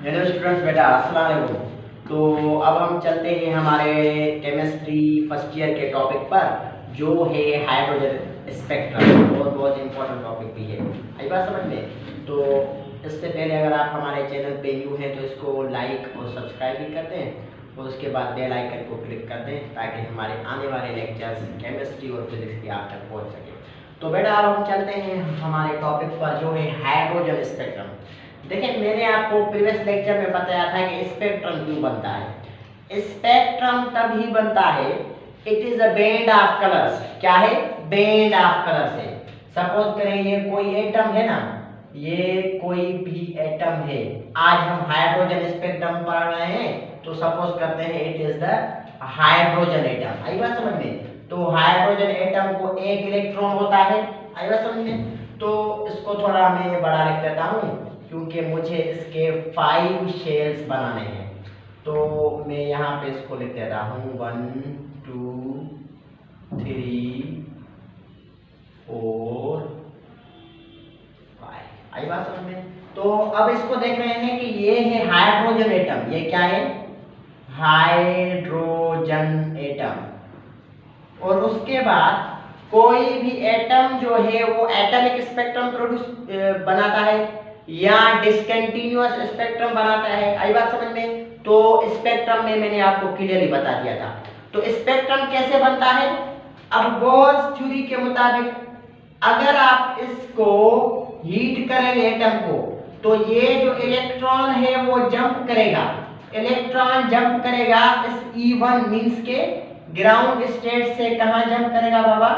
Hello students, बेटा अस्सलाम वालेकुम। तो अब हम चलते हैं हमारे केमिस्ट्री फर्स्ट ईयर के टॉपिक पर, जो है हाइड्रोजन स्पेक्ट्रम। बहुत इंपॉर्टेंट टॉपिक भी है, आई बात समझ में। तो इससे पहले अगर आप हमारे चैनल पे न्यू हैं तो इसको लाइक और सब्सक्राइब भी कर दें और उसके बाद बेल आइकन को क्लिक कर दें ताकि हमारे आने वाले लेक्चर्स केमिस्ट्री और फिजिक्स की आप तक पहुँच सके। तो बेटा अब हम चलते हैं हमारे टॉपिक पर, जो है हाइड्रोजन स्पेक्ट्रम। देखिए, मैंने आपको प्रीवियस लेक्चर में बताया था कि स्पेक्ट्रम क्यों बनता है। स्पेक्ट्रम तभी बनता है, it is a band of colours. क्या है? बैंड ऑफ कलर्स है। सपोज करें ये कोई एटम है ना, ये कोई भी एटम है। आज हम हाइड्रोजन स्पेक्ट्रम पढ़ रहे हैं, तो सपोज करते हैं it is the hydrogen atom. आई बात समझ में। तो हाइड्रोजन एटम को एक इलेक्ट्रॉन होता है, आई बात समझ में। तो इसको थोड़ा मैं बड़ा लिख देता हूँ क्योंकि मुझे इसके 5 शेल्स बनाने हैं। तो मैं यहाँ पे इसको लिख देता हूँ 1 2 3 4 5। आई बात समझ में। तो अब इसको देख रहे हैं कि ये है हाइड्रोजन एटम। ये क्या है? Hydrogen atom. और उसके बाद कोई भी एटम जो है वो एटॉमिक स्पेक्ट्रम प्रोड्यूस बनाता है या डिसकंटिन्यूअस स्पेक्ट्रम बनाता है। आई बात समझ में। तो स्पेक्ट्रम में मैंने आपको क्लियरली बता दिया था। तो स्पेक्ट्रम कैसे बनता है? अब बोर्स थ्योरी के मुताबिक अगर आप इसको हीट करेंगे एटम को, तो ये जो इलेक्ट्रॉन है वो जंप करेगा। इलेक्ट्रॉन जंप करेगा इस E1 मींस के ग्राउंड स्टेट से कहां जंप करेगा बाबा?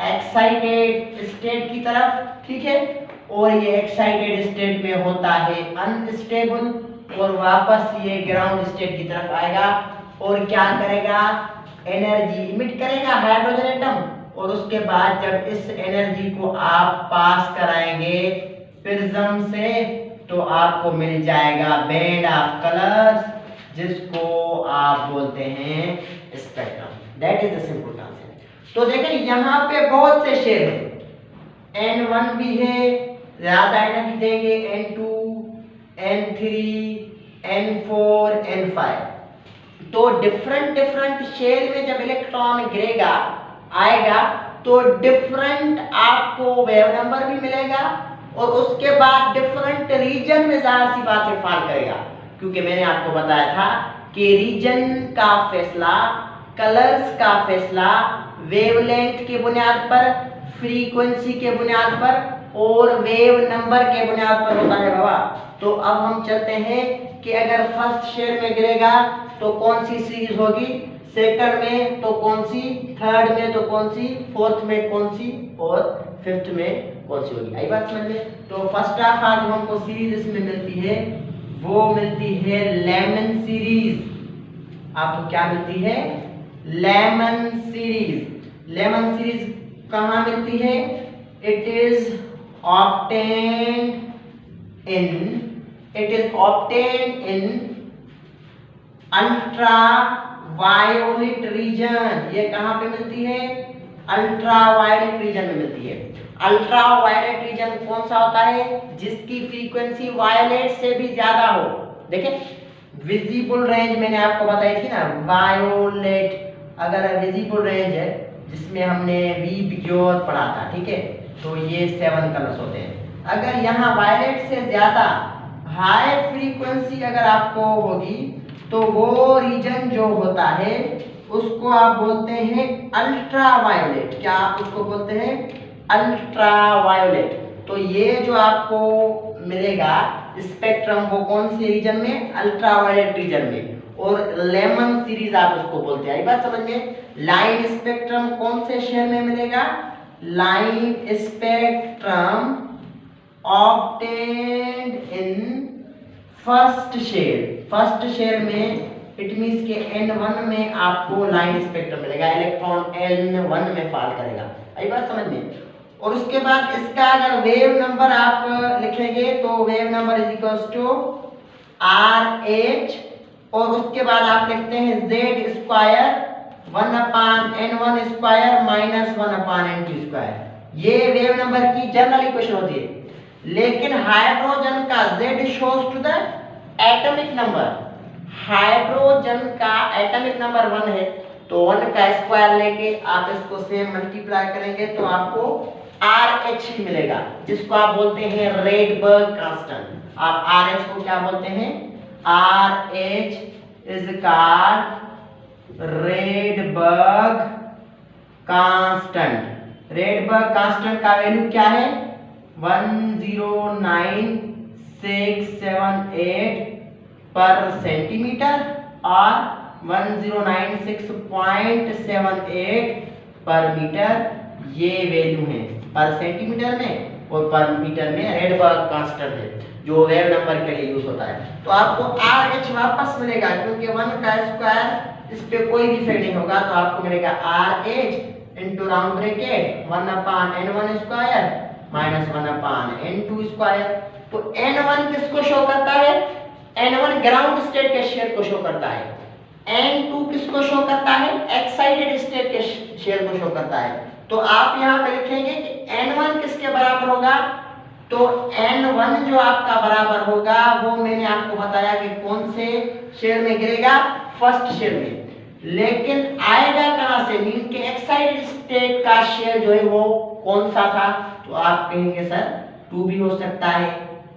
एक्साइटेड स्टेट की तरफ, ठीक है। और ये एक्साइटेड स्टेट में होता है अनस्टेबल और वापस ये ग्राउंड स्टेट की तरफ आएगा और क्या करेगा? एनर्जी इमिट करेगा हाइड्रोजन एटम। और उसके बाद जब इस एनर्जी को आप पास कराएंगे प्रिज्म से, तो आपको मिल जाएगा बैंड ऑफ कलर्स, जिसको आप बोलते हैं spectrum. That is the simple concept. तो देखिए यहाँ पे बहुत से शेल हैं। N1 भी है, ज्यादा एनर्जी देंगे, N2 N3 N4 N5। तो डिफरेंट शेल में जब इलेक्ट्रॉन गिरेगा आएगा तो डिफरेंट आपको वेव नंबर भी मिलेगा और उसके बाद डिफरेंट रीजन में जाहिर सी बात है फॉल करेगा। क्योंकि मैंने आपको बताया था कि रीजन का फैसला, कलर्स का फैसला वेवलेंथ के बुनियाद पर, फ्रीक्वेंसी के बुनियाद पर और वेव नंबर के बुनियाद पर होता है बाबा। तो अब हम चलते हैं कि अगर फर्स्ट शेल में गिरेगा तो कौन सी सीरीज होगी, सेकंड में तो कौन सी, थर्ड में तो कौन सी, फोर्थ में कौन सी और फिफ्थ में कौन सी होगी। आई बात समझ में। तो फर्स्ट ऑफ ऑल जो हमको सीरीज इसमें मिलती है वो मिलती है लेमन सीरीज। आपको क्या मिलती है? Lyman series. लेमन सीरीज कहाँ मिलती है? It is obtained in ultraviolet region. ये कहां पे मिलती है? अल्ट्रावायोलेट रीजन में मिलती है। अल्ट्रावायोलेट रीजन कौन सा होता है? जिसकी फ्रीक्वेंसी वायोलेट से भी ज्यादा हो। देखिए विजिबल रेंज मैंने आपको बताई थी ना, वायोलेट अगर विजिबल रेंज है जिसमें हमने वी बिग्योर पढ़ा था, ठीक है। तो ये 7 कलर्स होते हैं। अगर यहाँ वायलेट से ज्यादा हाई फ्रीक्वेंसी अगर आपको होगी तो वो रीजन जो होता है उसको आप बोलते हैं अल्ट्रावायोलेट। क्या आप उसको बोलते हैं? अल्ट्रावायोलेट। तो ये जो आपको मिलेगा स्पेक्ट्रम वो कौन सी रीजन में? अल्ट्रावायोलेट रीजन में। और लेमन सीरीज आप उसको बोलते हैं। बात समझ में। लाइन स्पेक्ट्रम कौन से शेल में मिलेगा? Line spectrum obtained in first shell. First shell में इट मींस के N1 में आपको लाइन स्पेक्ट्रम मिलेगा, इलेक्ट्रॉन N1 में फॉल करेगा। आई बात समझ में। और उसके बाद इसका अगर वेव नंबर आप लिखेंगे तो wave number is equals to RH और उसके बाद आप लिखते हैं Z square 1/N1 square minus 1/N2 square. ये वेव नंबर की जनरल इक्वेशन होती है। लेकिन हाइड्रोजन का Z shows to the atomic number, hydrogen का एटॉमिक नंबर 1 है, तो 1 का स्क्वायर लेके आप इसको सेम मल्टीप्लाई करेंगे तो आपको RH मिलेगा, जिसको आप बोलते हैं रेडबर्ग कांस्टेंट। आप RH को क्या बोलते हैं? RH is called Rydberg constant. Rydberg constant का वैल्यू क्या है? 109,678 पर सेंटीमीटर और 1096.78 पर मीटर, ये वैल्यू है पर सेंटीमीटर में और पर मीटर में रेडबर्ग कांस्टेंट है जो वेव नंबर के लिए यूज होता है। तो आपको RH वापस मिलेगा क्योंकि 1 का स्क्वायर इस पे कोई भी इफेक्ट नहीं होगा, तो आपको मिलेगा RH into round bracket 1/n1 square minus 1/n2 square. तो n1 किसको शो करता है? n1 ग्राउंड स्टेट के शेयर को शो करता है। n2 किसको शो करता है? एक्साइटेड स्टेट के शेयर को शो करता है। तो आप यहाँ पे लिखेंगे कि n1 किसके बराबर होगा? तो n1 जो आपका बराबर होगा वो मैंने आपको बताया कि कौन से शेयर में गिरेगा? फर्स्ट शेयर में। लेकिन आएगा कहां से? मीन के एक्साइटेड स्टेट का शेयर जो है वो कौन सा था? तो आप कहेंगे सर 2 भी हो सकता है,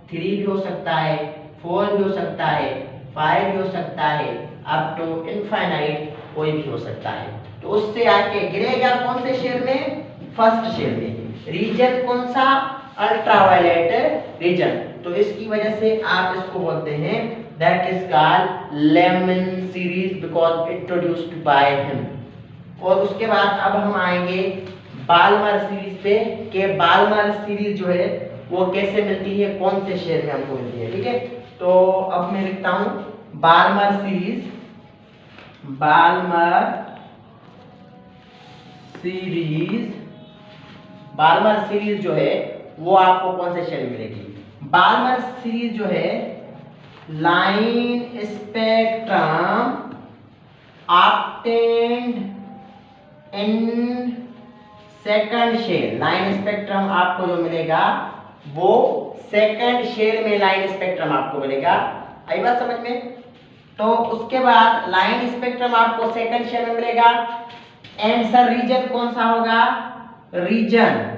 3 भी हो सकता है, 4 भी हो सकता है, 5 भी हो सकता है, अप टू इनफाइनाइट कोई भी हो सकता है। तो उससे आके गिरेगा कौन से शेयर में? फर्स्ट शेयर में। रीजन कौन सा? Ultraviolet region. तो इसकी वजह से आप इसको बोलते हैं that is called Lyman series because introduced by him. और उसके बाद अब हम आएंगे बाल्मर सीरीज पे कि बाल्मर सीरीज जो है वो कैसे मिलती है, कौन से शेयर में हमको मिलती है। ठीक है, तो अब मैं लिखता हूं बाल्मर सीरीज। बाल्मर सीरीज जो है वो आपको कौन से शेयर में मिलेगी? बाल्मर सीरीज जो है line spectrum obtained in second shell. Line spectrum आपको जो मिलेगा वो सेकंड शेयर में लाइन स्पेक्ट्रम आपको मिलेगा। आई बात समझ में? तो उसके बाद लाइन स्पेक्ट्रम आपको सेकंड शेयर में मिलेगा। एंड सर रीजन कौन सा होगा? Region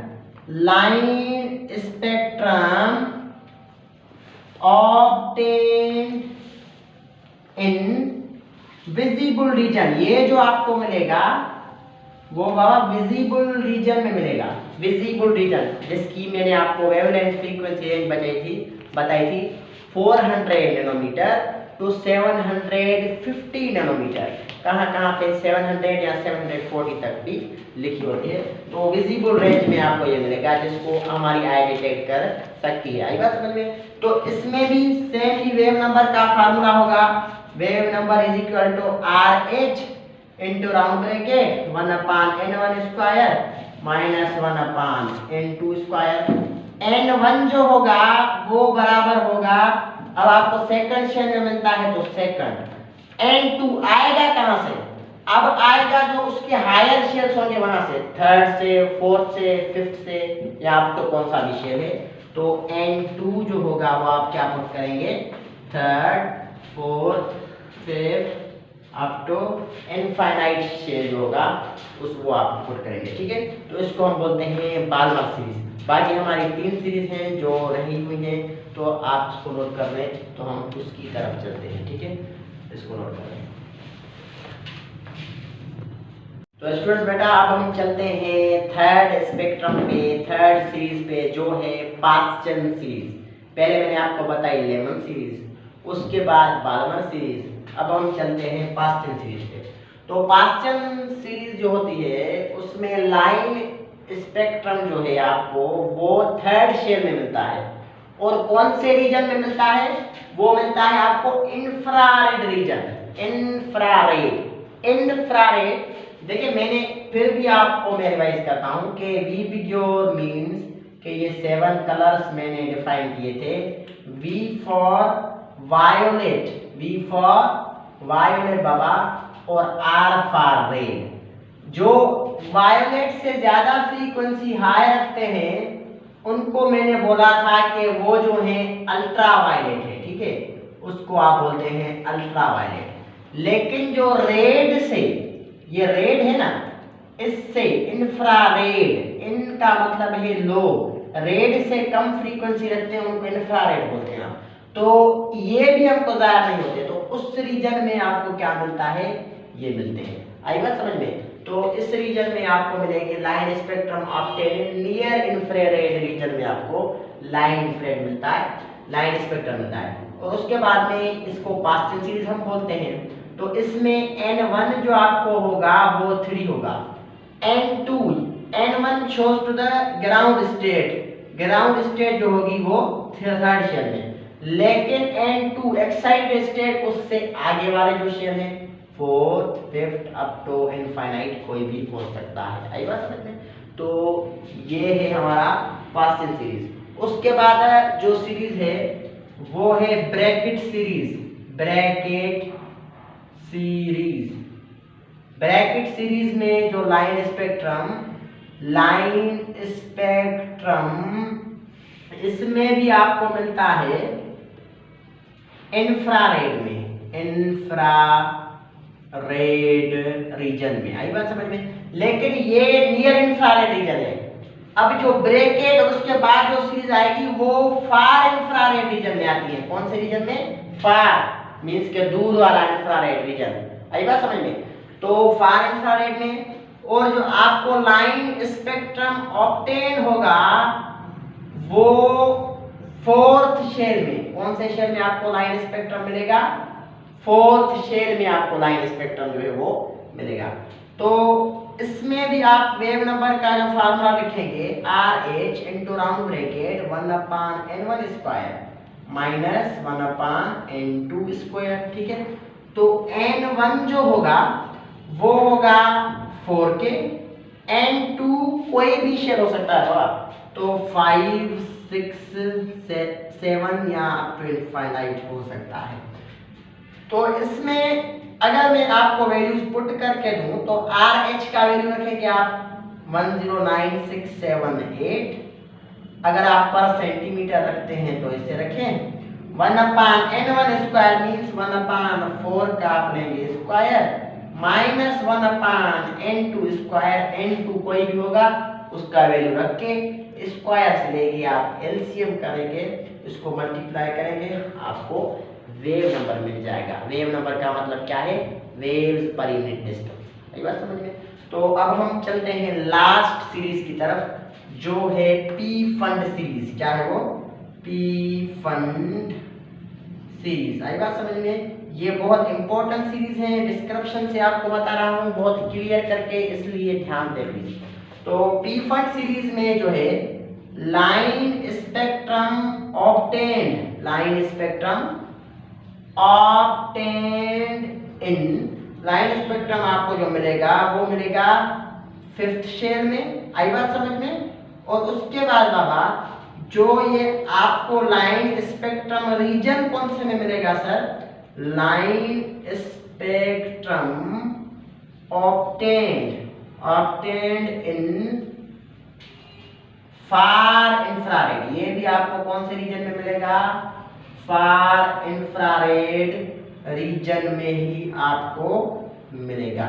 line spectrum obtained in visible region. ये जो आपको मिलेगा वो बाबा विजिबल रीजन में मिलेगा। विजिबल रीजन जिसकी मैंने आपको वेवलेंथ फ्रीक्वेंसी रेंज बताई थी 400 नैनोमीटर टू 750 नैनोमीटर। कहाँ पे 700 या 740 तक भी लिखी होती है। तो विजिबल रेंज में आपको ये मिलेगा जिसको हमारी आई डिटेक्ट कर सकती है। आई बात समझ में? तो इसमें भी सेम ही वेव नंबर का फार्मूला होगा। Wave number is equal to RH into round bracket 1/n1 square minus 1/n2 square. n1 जो होगा वो बराबर होगा, अब आपको सेकंड शेयर में मिलता है तो सेकंड। n2 आएगा कहां से? अब आएगा जो उसके हायर शेयर्स होंगे वहां से, थर्ड से, फोर्थ से, फिफ्थ से, या आप तो कौन सा भी शेयर है। तो n2 जो होगा वो आप क्या पुट करेंगे? Third, fourth, fifth up to infinite shell जो होगा वो आप पुट करेंगे। ठीक है, तो इसको हम बोलते हैं बाल्मर सीरीज। बाकी हमारी 3 सीरीज हैं जो रही हुई हैं, तो आप इसको नोट कर लें तो हम उसकी तरफ चलते हैं। ठीक है, इसको नोट कर लें। तो स्टूडेंट्स बेटा अब हम चलते हैं थर्ड स्पेक्ट्रम पे, थर्ड सीरीज पे जो है पास्चन सीरीज। पहले मैंने आपको बताई लेमन सीरीज, उसके बाद बाल्मर सीरीज, अब हम चलते हैं पास्चन सीरीज पे। तो पास्चन सीरीज जो होती है उसमें लाइन स्पेक्ट्रम जो है आपको वो थर्ड शेयर में मिलता है। और कौन से रीजन में मिलता है? वो मिलता है आपको इंफ्रारेड रीजन। इंफ्रारेड देखिए, मैंने फिर भी आपको मैं रिवाइज करता हूं कि वी बिग्योर मींस कि ये 7 कलर्स मैंने डिफाइन किए थे। वी फॉर वायोलेट बाबा और आर फॉर रेड। जो वायोलेट से ज्यादा फ्रीक्वेंसी हाई रखते हैं उनको मैंने बोला था कि वो जो है अल्ट्रा वायलेट है। ठीक है, उसको आप बोलते हैं अल्ट्रावायलेट। लेकिन जो रेड से, ये रेड है ना, इससे इंफ्रारेड, इनका मतलब है लो, रेड से कम फ्रीक्वेंसी रखते हैं उनको इंफ्रारेड बोलते हैं। तो ये भी हमको ज़्यादा नहीं होते, तो उस रीजन में आपको क्या मिलता है, ये मिलते हैं। आई बात समझ में? तो इस रीजन में आपको मिलेगी line spectrum obtained near infrared reason में आपको लाइन इंफ्रारेड मिलता है, लाइन स्पेक्ट्रम मिलता है। और उसके बाद में इसको पास्कल सीरीज हम बोलते हैं। तो इसमें n1 जो आपको होगा वो 3 होगा, n1 shows to the ground state, ground state जो होगी वो थर्ड शेल में, लेकिन n2 एक्साइटेड स्टेट उससे आगे वाले जो शेल हैं fourth, fifth up to infinite कोई भी हो सकता है। आई बात समझ में? तो ये है हमारा पास्कल सीरीज। उसके बाद जो सीरीज है वो है Brackett series. Brackett series, Brackett series में जो लाइन स्पेक्ट्रम इसमें भी आपको मिलता है इंफ्रारेड में, इंफ्रारेड रीजन में। आई बात समझ में? लेकिन ये नियर इंफ्रारेड रीजन है। अब जो ब्रैकेट उसके बाद जो सीरीज आएगी वो फार इंफ्रारेड रीजन में आती है। कौन से रीजन में? फार मींस के दूर वाला इंफ्रारेड रीजन। आई बात समझ में? तो फार इंफ्रारेड में, और जो आपको लाइन स्पेक्ट्रम ऑब्टेन होगा वो फोर्थ शेल में। कौन से शेल में आपको लाइन स्पेक्ट्रम मिलेगा? फोर्थ शेल में आपको लाइन स्पेक्ट्रम जो है वो मिलेगा। तो इसमें भी आप वेव नंबर का जो फार्मूला लिखेंगे RH into round bracket 1/n1 square minus 1/n2 square. ठीक है, तो n1 जो होगा वो होगा 4K, n2 कोई भी शेल हो सकता है थोड़ा, तो 5, 6, 7 या अप टू इनफाइनाइट हो सकता है। तो इसमें अगर मैं आपको वैल्यूज पुट करके दूं तो RH का वैल्यू रखेंगे आप 109678। अगर आप पर सेंटीमीटर रखते हैं तो इसे रखें 1/n1 स्क्वायर मींस 1/4 का आप लेंगे square minus 1/n2 square, n2 कोई भी होगा उसका वैल्यू रख के स्क्वायर से लेके आप एलसीएम करेंगे, इसको मल्टीप्लाई करेंगे, आपको वेव नंबर मिल जाएगा। वेव नंबर का मतलब क्या है? Waves per unit distance. ये बात समझ में? तो अब हम चलते हैं लास्ट सीरीज की तरफ जो है पी फंड सीरीज। क्या है वो? P fund series. आई बात समझ में? ये बहुत इंपॉर्टेंट सीरीज है, डिस्क्रिप्शन से आपको बता रहा हूँ बहुत क्लियर करके, इसलिए ध्यान दे लीजिए। तो पी फंड सीरीज में जो है line spectrum obtained, line spectrum obtained इन, लाइन स्पेक्ट्रम आपको जो मिलेगा वो मिलेगा फिफ्थ शेल में। आई बात समझ में? और उसके बाद बाबा जो ये आपको लाइन स्पेक्ट्रम रीजन कौन से में मिलेगा सर? लाइन स्पेक्ट्रम ऑब्टेन्ड इन फार इंफ्रारेड। ये भी आपको कौन से रीजन में मिलेगा? फार इंफ्रारेड रीजन में ही आपको मिलेगा।